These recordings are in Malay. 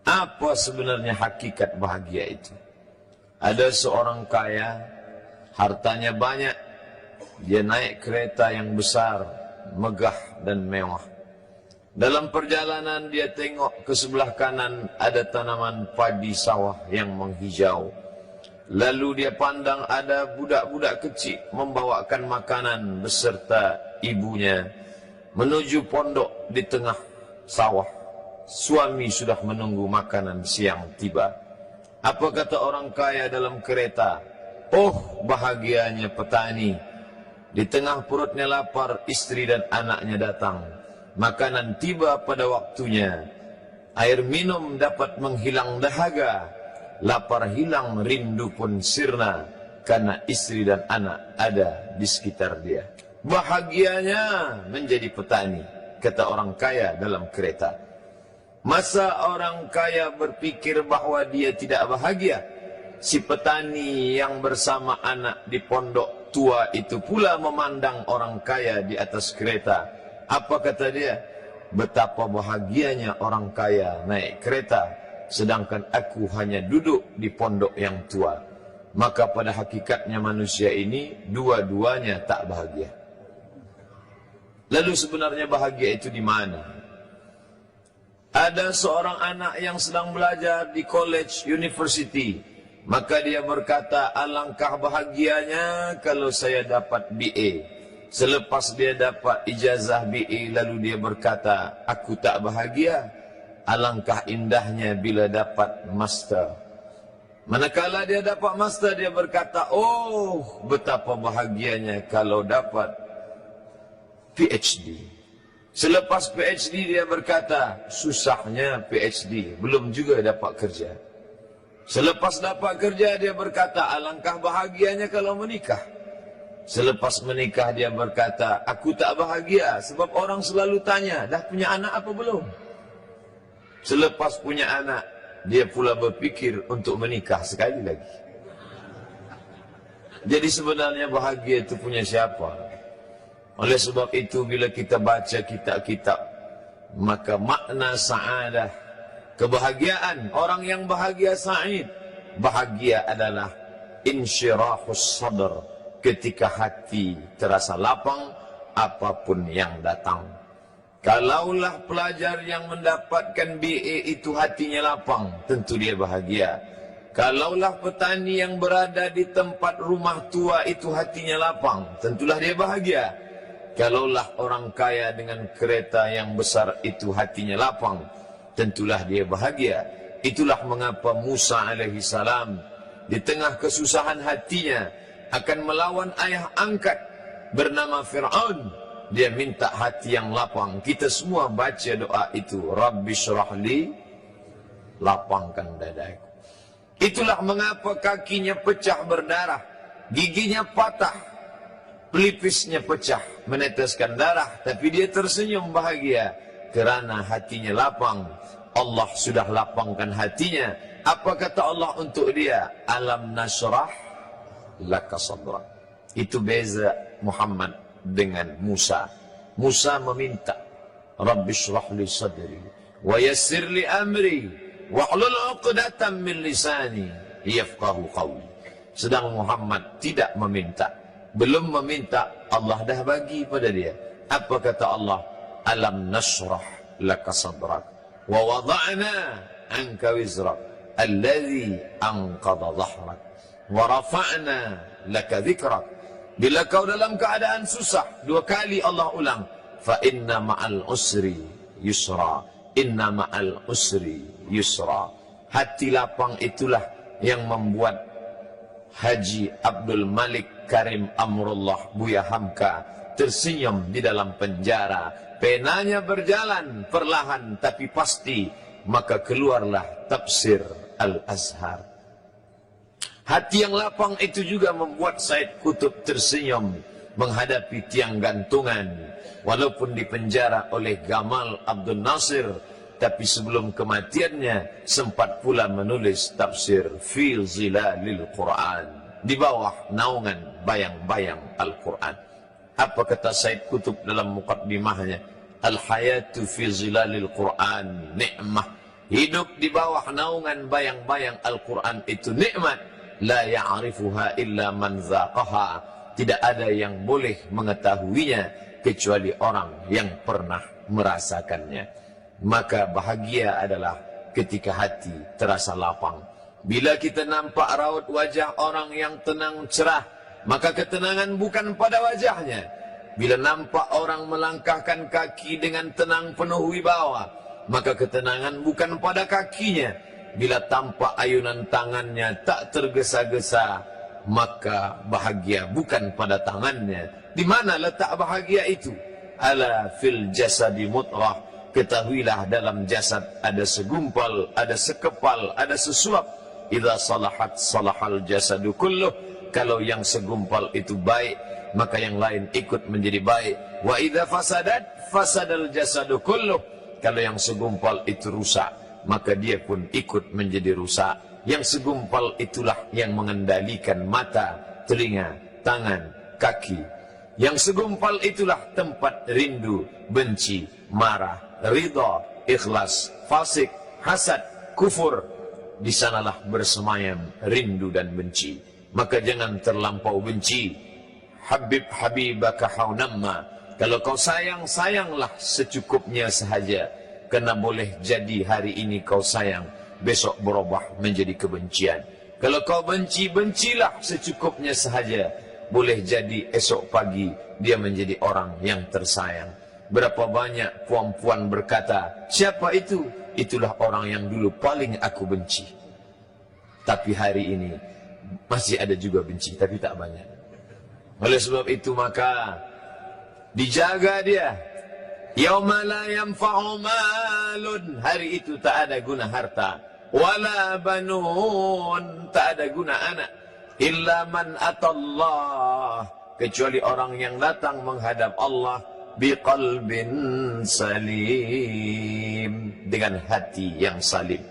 Apa sebenarnya hakikat bahagia itu? Ada seorang kaya, hartanya banyak, dia naik kereta yang besar, megah dan mewah. Dalam perjalanan dia tengok ke sebelah kanan ada tanaman padi sawah yang menghijau. Lalu dia pandang ada budak-budak kecil membawakan makanan beserta ibunya menuju pondok di tengah sawah. Suami sudah menunggu makanan siang tiba. Apa kata orang kaya dalam kereta? Oh, bahagianya petani. Di tengah perutnya lapar, istri dan anaknya datang. Makanan tiba pada waktunya. Air minum dapat menghilang dahaga. Lapar hilang, rindu pun sirna. Karena istri dan anak ada di sekitar dia. Bahagianya menjadi petani, kata orang kaya dalam kereta. Masa orang kaya berpikir bahwa dia tidak bahagia? Si petani yang bersama anak di pondok tua itu pula memandang orang kaya di atas kereta. Apa kata dia? Betapa bahagianya orang kaya naik kereta, sedangkan aku hanya duduk di pondok yang tua. Maka pada hakikatnya manusia ini dua-duanya tak bahagia. Lalu sebenarnya bahagia itu di mana? Ada seorang anak yang sedang belajar di college, university. Maka dia berkata, alangkah bahagianya kalau saya dapat BA. Selepas dia dapat ijazah BA, lalu dia berkata, aku tak bahagia. Alangkah indahnya bila dapat master. Manakala dia dapat master, dia berkata, oh, betapa bahagianya kalau dapat PhD. Selepas PhD dia berkata, susahnya PhD, belum juga dapat kerja. Selepas dapat kerja dia berkata, alangkah bahagianya kalau menikah. Selepas menikah dia berkata, aku tak bahagia sebab orang selalu tanya, dah punya anak apa belum? Selepas punya anak, dia pula berpikir untuk menikah sekali lagi. Jadi sebenarnya bahagia itu punya siapa? Oleh sebab itu bila kita baca kitab-kitab, maka makna sa'adah, kebahagiaan, orang yang bahagia sa'id, bahagia adalah insyirahus sadr, ketika hati terasa lapang apapun yang datang. Kalaulah pelajar yang mendapatkan BA itu hatinya lapang, tentu dia bahagia. Kalaulah petani yang berada di tempat rumah tua itu hatinya lapang, tentulah dia bahagia. Kalaulah orang kaya dengan kereta yang besar itu hatinya lapang, tentulah dia bahagia. Itulah mengapa Musa alaihi salam di tengah kesusahan hatinya akan melawan ayah angkat bernama Fir'aun. Dia minta hati yang lapang. Kita semua baca doa itu, Rabbi syrahli, lapangkan dadaku. Itulah mengapa kakinya pecah berdarah, giginya patah, pelipisnya pecah, meneteskan darah, tapi dia tersenyum bahagia kerana hatinya lapang. Allah sudah lapangkan hatinya. Apa kata Allah untuk dia? Alam nasrah laka sadrak. Itu beza Muhammad dengan Musa. Musa meminta, Rabbi shrah li sadri wa yassir li amri wahlul 'uqdatam min lisani yafqahu qawli. Sedang Muhammad tidak meminta. Belum meminta, Allah dah bagi pada dia. Apa kata Allah? Alam nasrah laka sadrak wa wada'na anka wizrak alladhi anqadha dhahrak wa rafa'na laka dhikrak. Bila kau dalam keadaan susah, dua kali Allah ulang, fa inna ma'al usri yusra, inna ma'al usri yusra. Hati lapang itulah yang membuat Haji Abdul Malik Karim Amrullah Buya Hamka tersenyum di dalam penjara. Penanya berjalan perlahan tapi pasti, maka keluarlah tafsir Al-Azhar. Hati yang lapang itu juga membuat Said Qutb tersenyum menghadapi tiang gantungan. Walaupun dipenjara oleh Gamal Abdul Nasir, tapi sebelum kematiannya sempat pula menulis tafsir Fi Zilalil Quran, di bawah naungan bayang-bayang Al-Quran. Apa kata Said Qutb dalam muqaddimahnya? Al-hayatu fi zilalil Quran ni'mah hidup di bawah naungan bayang-bayang Al-Quran itu nikmat. La ya'rifuha illa man zaqaha. Tidak ada yang boleh mengetahuinya kecuali orang yang pernah merasakannya. Maka bahagia adalah ketika hati terasa lapang. Bila kita nampak raut wajah orang yang tenang cerah, maka ketenangan bukan pada wajahnya. Bila nampak orang melangkahkan kaki dengan tenang penuh wibawa, maka ketenangan bukan pada kakinya. Bila tampak ayunan tangannya tak tergesa-gesa, maka bahagia bukan pada tangannya. Di mana letak bahagia itu? Ala fil jasadi mutrah. Ketahuilah dalam jasad ada segumpal, ada sekepal, ada sesuap. Idza salahat salahal jasadu kulluh. Kalau yang segumpal itu baik, maka yang lain ikut menjadi baik. Wa idza fasadat fasadal jasadu kulluh. Kalau yang segumpal itu rusak, maka dia pun ikut menjadi rusak. Yang segumpal itulah yang mengendalikan mata, telinga, tangan, kaki. Yang segumpal itulah tempat rindu, benci, marah, ridha, ikhlas, fasik, hasad, kufur. Di sanalah bersemayam rindu dan benci. Maka jangan terlampau benci. Habib habibaka haunamma. Kalau kau sayang, sayanglah secukupnya sahaja. Karena boleh jadi hari ini kau sayang, besok berubah menjadi kebencian. Kalau kau benci, bencilah secukupnya sahaja. Boleh jadi esok pagi dia menjadi orang yang tersayang. Berapa banyak puan-puan berkata, siapa itu? Itulah orang yang dulu paling aku benci. Tapi hari ini masih ada juga benci, tapi tak banyak. Oleh sebab itu maka dijaga dia. Yauma la yanfa'u malun. Hari itu tak ada guna harta. Wala banun. Tak ada guna anak. Illa man atallah. Kecuali orang yang datang menghadap Allah. Biqalbin salim. Dengan hati yang salim.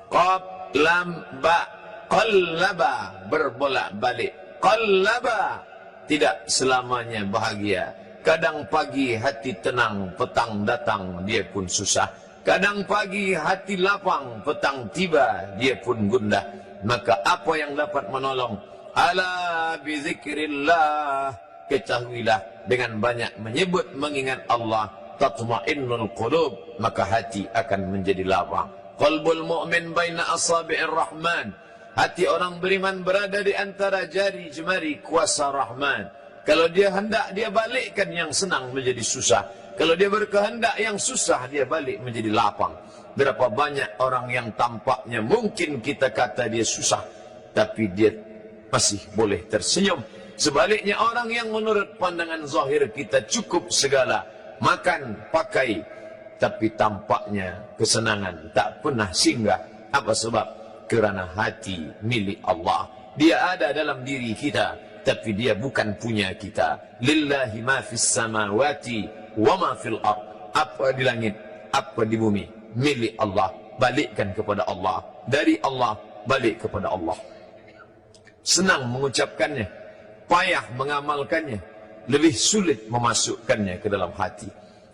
Qab, lam, ba. Qallaba. Berbolak-balik. Qallaba. Tidak selamanya bahagia. Kadang pagi hati tenang, petang datang, dia pun susah. Kadang pagi hati lapang, petang tiba, dia pun gundah. Maka apa yang dapat menolong? Ala bizikrillah. Ketahuilah dengan banyak menyebut mengingat Allah, tatma'innul qulub, maka hati akan menjadi lapang. Qalbul mu'min baina asabi'ir rahman. Hati orang beriman berada di antara jari jemari kuasa Rahman. Kalau dia hendak, dia balikkan yang senang menjadi susah. Kalau dia berkehendak yang susah, dia balik menjadi lapang. Berapa banyak orang yang tampaknya mungkin kita kata dia susah, tapi dia masih boleh tersenyum. Sebaliknya orang yang menurut pandangan zahir kita cukup segala, makan, pakai, tapi tampaknya kesenangan tak pernah singgah. Apa sebab? Kerana hati milik Allah. Dia ada dalam diri kita, tapi dia bukan punya kita. Lillahi ma fis samawati wa ma fil ard. Apa di langit, apa di bumi, milik Allah. Balikkan kepada Allah. Dari Allah, balik kepada Allah. Senang mengucapkannya, payah mengamalkannya, lebih sulit memasukkannya ke dalam hati.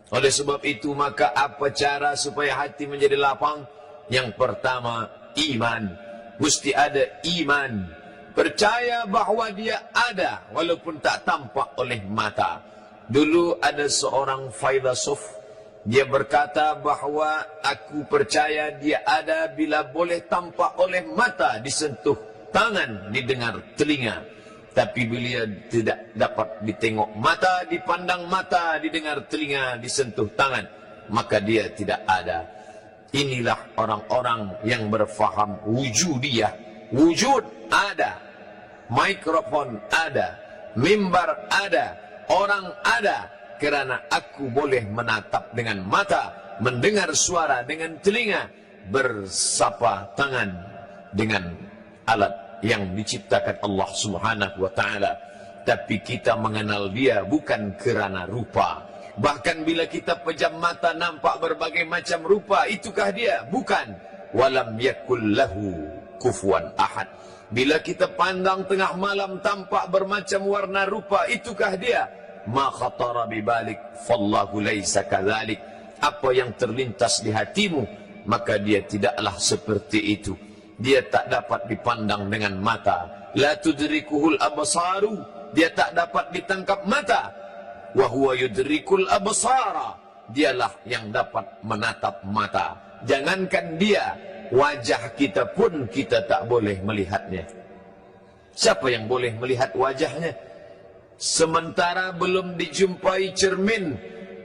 Oleh sebab itu, maka apa cara supaya hati menjadi lapang? Yang pertama, iman. Mesti ada iman. Percaya bahawa dia ada walaupun tak tampak oleh mata. Dulu ada seorang filosof, dia berkata bahawa aku percaya dia ada bila boleh tampak oleh mata, disentuh tangan, didengar telinga. Tapi bila tidak dapat ditengok mata, dipandang mata, didengar telinga, disentuh tangan, maka dia tidak ada. Inilah orang-orang yang berfaham wujudiyah. Wujud ada, mikrofon ada, mimbar ada, orang ada. Kerana aku boleh menatap dengan mata, mendengar suara dengan telinga, bersapa tangan dengan alat yang diciptakan Allah Subhanahu wa ta'ala. Tapi kita mengenal dia bukan kerana rupa. Bahkan bila kita pejam mata nampak berbagai macam rupa, itukah dia? Bukan. Walam yakul lahu kufuwan ahad. Bila kita pandang tengah malam tampak bermacam warna rupa, itukah dia? Ma khatara bibalik fallahu laysa kadzalik. Apa yang terlintas di hatimu, maka dia tidaklah seperti itu. Dia tak dapat dipandang dengan mata. La tudrikuhul absaru, dia tak dapat ditangkap mata. Wa huwa yudrikul absara, dialah yang dapat menatap mata. Jangankan dia, wajah kita pun kita tak boleh melihatnya. Siapa yang boleh melihat wajahnya? Sementara belum dijumpai cermin,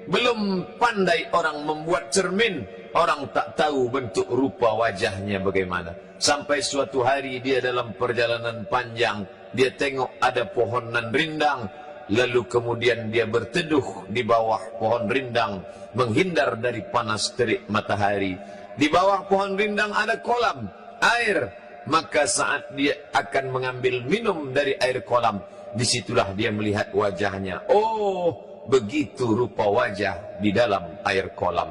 belum pandai orang membuat cermin, orang tak tahu bentuk rupa wajahnya bagaimana. Sampai suatu hari dia dalam perjalanan panjang, dia tengok ada pohonan rindang, lalu kemudian dia berteduh di bawah pohon rindang, menghindar dari panas terik matahari. Di bawah pohon rindang ada kolam air, maka saat dia akan mengambil minum dari air kolam, disitulah dia melihat wajahnya. Oh, begitu rupa wajah di dalam air kolam.